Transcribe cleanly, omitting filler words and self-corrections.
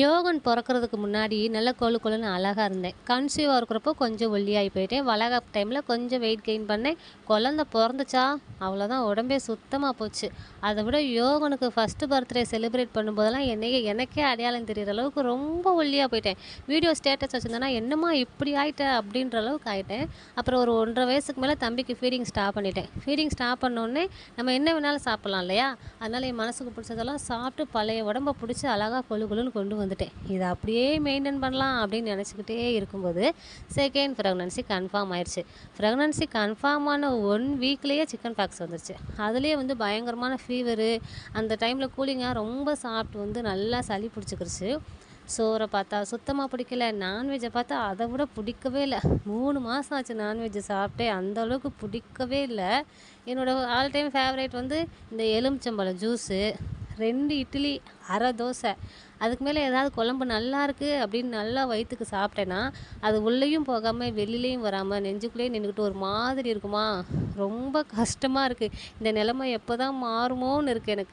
யோகன் பொறக்கறதுக்கு முன்னாடி நல்ல கொழு கொழுன்னு அழகா இருந்தேன். கன்சீவா இருக்கிறப்போ கொஞ்சம் ஒல்லியாகி போயிட்டேன். வளகாப்பு டைமில் கொஞ்சம் வெயிட் கெயின் பண்ணேன். குழந்த பொறந்துச்சா அவ்வளோதான், உடம்பே சுத்தமாக போச்சு. அதை விட யோகனுக்கு ஃபஸ்ட்டு பர்த்டே செலிப்ரேட் பண்ணும்போதெல்லாம் எனக்கே அடையாளம் தெரியிற அளவுக்கு ரொம்ப ஒல்லியாக போயிட்டேன். வீடியோ ஸ்டேட்டஸ் வச்சுருந்தேன்னா என்னம்மா இப்படி ஆயிட்ட அப்படின்ற அளவுக்கு ஆகிட்டேன். அப்புறம் ஒரு 1.5 வயசுக்கு மேலே தம்பிக்கு ஃபீடிங் ஸ்டாப் பண்ணிட்டேன். ஃபீடிங் ஸ்டாப் பண்ணோடனே நம்ம என்ன வேணாலும் சாப்பிட்லாம் இல்லையா? அதனால் என் மனசுக்கு பிடிச்சதெல்லாம் சாப்பிட்டு பழைய உடம்பை பிடிச்சி அழகாக கொழு கொழுன்னு கொண்டு வந்துட்டேன். இதை அப்படியே மெயின்டைன் பண்ணலாம் அப்படின்னு நினச்சிக்கிட்டே இருக்கும்போது செகண்ட் ப்ரெக்னன்சி கன்ஃபார்ம் ஆயிடுச்சு. ப்ரெக்னன்சி கன்ஃபார்ம் ஆன 1 வீக்லேயே சிக்கன் பாக்ஸ் வந்துருச்சு. அதுலேயே பயங்கரமான ஃபீவரு. அந்த டைமில் கூலிங்காக ரொம்ப சாப்பிட்டு நல்லா சளி பிடிச்சிக்கிருச்சு. சோறை பார்த்தா சுத்தமாக பிடிக்கல, நான்வெஜ்ஜை பார்த்தா அதை விட பிடிக்கவே இல்லை. 3 மாதம் ஆச்சு நான்வெஜ்ஜு சாப்பிட்டே, அந்தளவுக்கு பிடிக்கவே இல்லை. என்னோடய ஆல் டைம் ஃபேவரேட் இந்த எலுமிச்சம்பழம் ஜூஸு, 2 இட்லி, அரை தோசை, அதுக்கு மேலே ஏதாவது குழம்பு நல்லா இருக்குது அப்படின்னு நல்லா வயிற்றுக்கு சாப்பிட்டேன்னா அது உள்ளேயும் போகாமல் வெளியிலையும் வராமல் நெஞ்சுக்குள்ளேயே நின்றுக்கிட்டு ஒரு மாதிரி இருக்குமா, ரொம்ப கஷ்டமாக இருக்குது. இந்த நிலைமை எப்போ தான் மாறுமோன்னு இருக்குது எனக்கு.